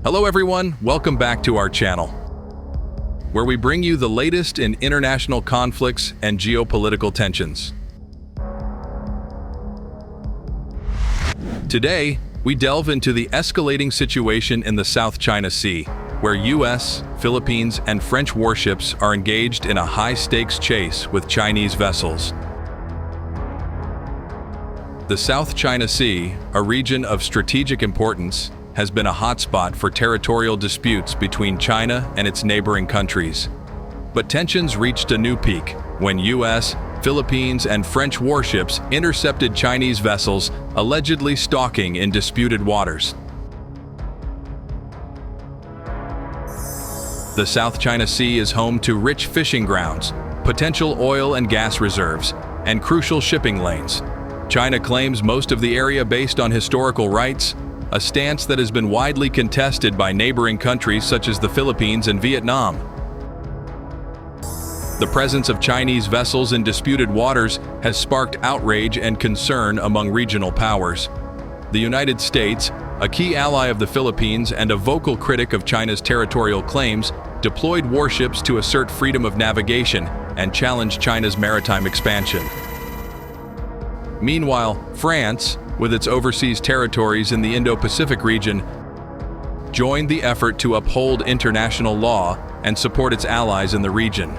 Hello everyone, welcome back to our channel, where we bring you the latest in international conflicts and geopolitical tensions. Today, we delve into the escalating situation in the South China Sea, where US, Philippines, and French warships are engaged in a high-stakes chase with Chinese vessels. The South China Sea, a region of strategic importance, has been a hotspot for territorial disputes between China and its neighboring countries. But tensions reached a new peak when US, Philippines, and French warships intercepted Chinese vessels allegedly stalking in disputed waters. The South China Sea is home to rich fishing grounds, potential oil and gas reserves, and crucial shipping lanes. China claims most of the area based on historical rights, a stance that has been widely contested by neighboring countries such as the Philippines and Vietnam. The presence of Chinese vessels in disputed waters has sparked outrage and concern among regional powers. The United States, a key ally of the Philippines and a vocal critic of China's territorial claims, deployed warships to assert freedom of navigation and challenge China's maritime expansion. Meanwhile, France, with its overseas territories in the Indo-Pacific region, joined the effort to uphold international law and support its allies in the region.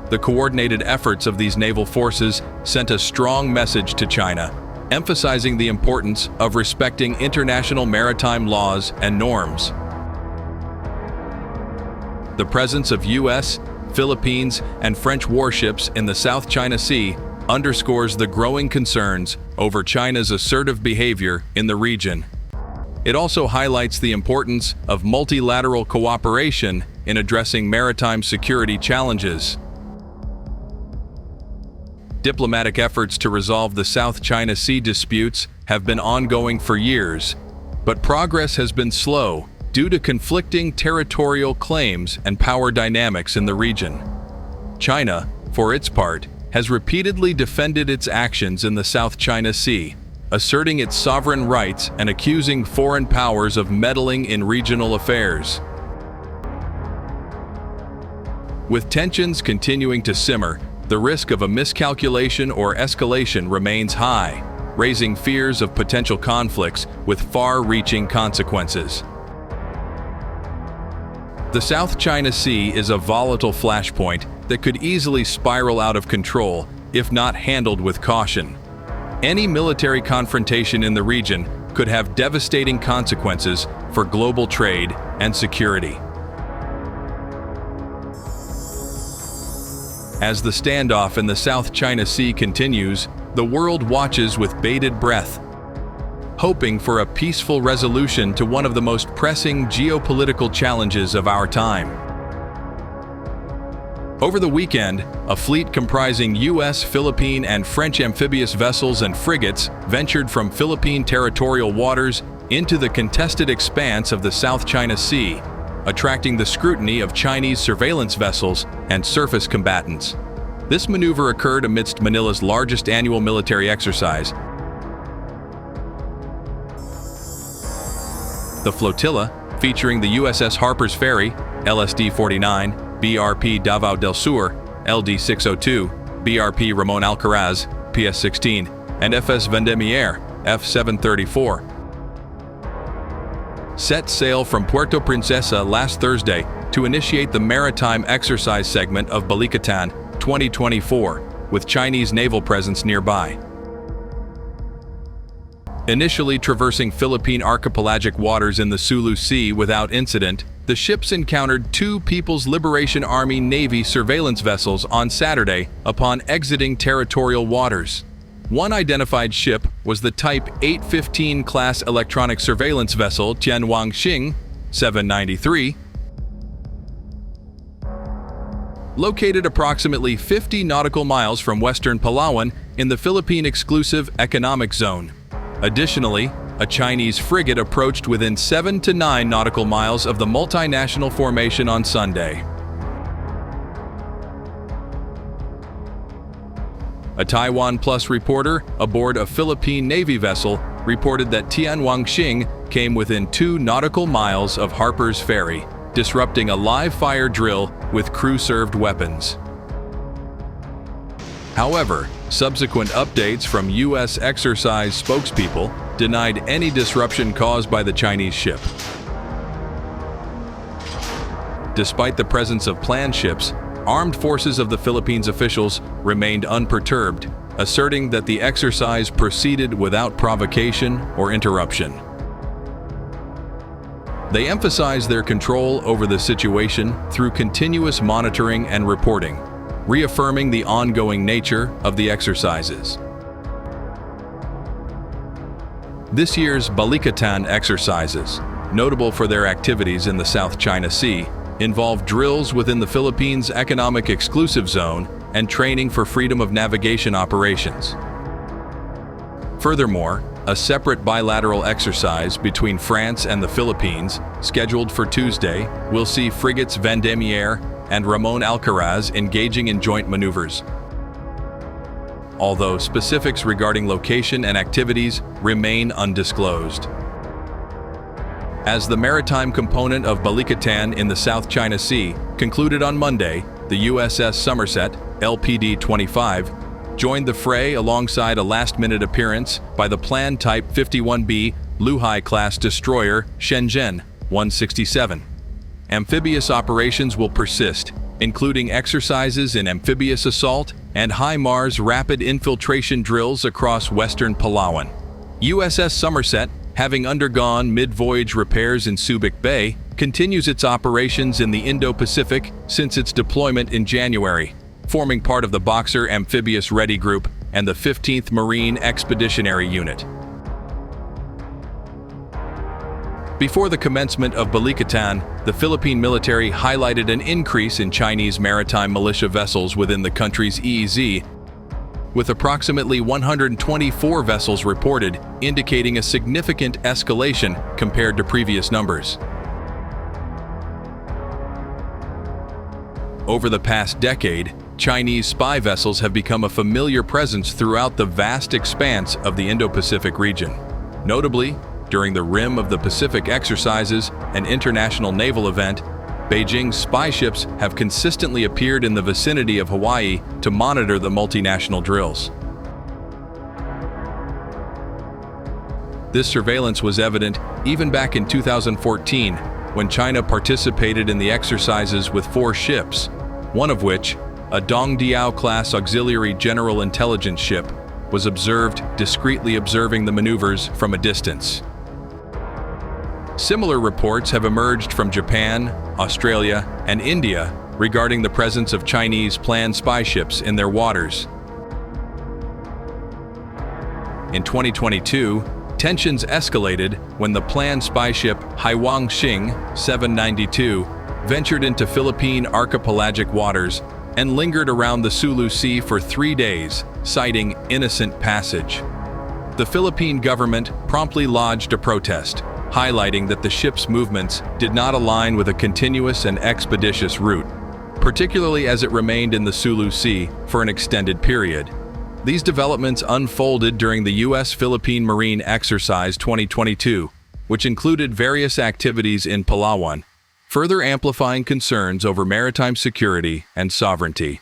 The coordinated efforts of these naval forces sent a strong message to China, emphasizing the importance of respecting international maritime laws and norms. The presence of US, Philippines, and French warships in the South China Sea underscores the growing concerns over China's assertive behavior in the region. It also highlights the importance of multilateral cooperation in addressing maritime security challenges. Diplomatic efforts to resolve the South China Sea disputes have been ongoing for years, but progress has been slow due to conflicting territorial claims and power dynamics in the region. China, for its part, has repeatedly defended its actions in the South China Sea, asserting its sovereign rights and accusing foreign powers of meddling in regional affairs. With tensions continuing to simmer, the risk of a miscalculation or escalation remains high, raising fears of potential conflicts with far-reaching consequences. The South China Sea is a volatile flashpoint that could easily spiral out of control if not handled with caution. Any military confrontation in the region could have devastating consequences for global trade and security. As the standoff in the South China Sea continues, the world watches with bated breath, hoping for a peaceful resolution to one of the most pressing geopolitical challenges of our time. Over the weekend, a fleet comprising US, Philippine, and French amphibious vessels and frigates ventured from Philippine territorial waters into the contested expanse of the South China Sea, attracting the scrutiny of Chinese surveillance vessels and surface combatants. This maneuver occurred amidst Manila's largest annual military exercise. The flotilla, featuring the USS Harper's Ferry, LSD-49, BRP Davao del Sur, LD-602, BRP Ramon Alcaraz, PS-16, and FS Vendemiaire, F-734, set sail from Puerto Princesa last Thursday to initiate the maritime exercise segment of Balikatan 2024, with Chinese naval presence nearby. Initially traversing Philippine archipelagic waters in the Sulu Sea without incident, the ships encountered two People's Liberation Army Navy surveillance vessels on Saturday upon exiting territorial waters. One identified ship was the Type 815 class electronic surveillance vessel Tianwangxing 793, located approximately 50 nautical miles from western Palawan in the Philippine Exclusive Economic Zone. Additionally, a Chinese frigate approached within 7 to 9 nautical miles of the multinational formation on Sunday. A Taiwan Plus reporter aboard a Philippine Navy vessel reported that Tianwangxing came within 2 nautical miles of Harper's Ferry, disrupting a live-fire drill with crew-served weapons. However, subsequent updates from U.S. exercise spokespeople denied any disruption caused by the Chinese ship. Despite the presence of planned ships, armed forces of the Philippines officials remained unperturbed, asserting that the exercise proceeded without provocation or interruption. They emphasized their control over the situation through continuous monitoring and reporting, reaffirming the ongoing nature of the exercises. This year's Balikatan exercises, notable for their activities in the South China Sea, involve drills within the Philippines' economic exclusive zone and training for freedom of navigation operations. Furthermore, a separate bilateral exercise between France and the Philippines, scheduled for Tuesday, will see frigates Vendémiaire and Ramon Alcaraz engaging in joint maneuvers. Although specifics regarding location and activities remain undisclosed. As the maritime component of Balikatan in the South China Sea concluded on Monday, the USS Somerset, LPD-25, joined the fray alongside a last-minute appearance by the planned Type 51B Luhai-class destroyer Shenzhen 167. Amphibious operations will persist, including exercises in amphibious assault and HIMARS rapid infiltration drills across western Palawan. USS Somerset, having undergone mid-voyage repairs in Subic Bay, continues its operations in the Indo-Pacific since its deployment in January, forming part of the Boxer Amphibious Ready Group and the 15th Marine Expeditionary Unit. Before the commencement of Balikatan, the Philippine military highlighted an increase in Chinese maritime militia vessels within the country's EEZ, with approximately 124 vessels reported, indicating a significant escalation compared to previous numbers. Over the past decade, Chinese spy vessels have become a familiar presence throughout the vast expanse of the Indo-Pacific region. Notably, during the Rim of the Pacific exercises, an international naval event, Beijing's spy ships have consistently appeared in the vicinity of Hawaii to monitor the multinational drills. This surveillance was evident even back in 2014, when China participated in the exercises with 4 ships, one of which, a Dongdiao-class auxiliary general intelligence ship, was observed discreetly observing the maneuvers from a distance. Similar reports have emerged from Japan, Australia, and India regarding the presence of Chinese planned spy ships in their waters. In 2022, tensions escalated when the planned spy ship Haiwangxing 792 ventured into Philippine archipelagic waters and lingered around the Sulu Sea for 3 days, citing innocent passage. The Philippine government promptly lodged a protest, highlighting that the ship's movements did not align with a continuous and expeditious route, particularly as it remained in the Sulu Sea for an extended period. These developments unfolded during the U.S.-Philippine Marine Exercise 2022, which included various activities in Palawan, further amplifying concerns over maritime security and sovereignty.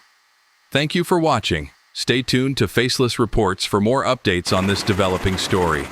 Thank you for watching. Stay tuned to Faceless Reports for more updates on this developing story.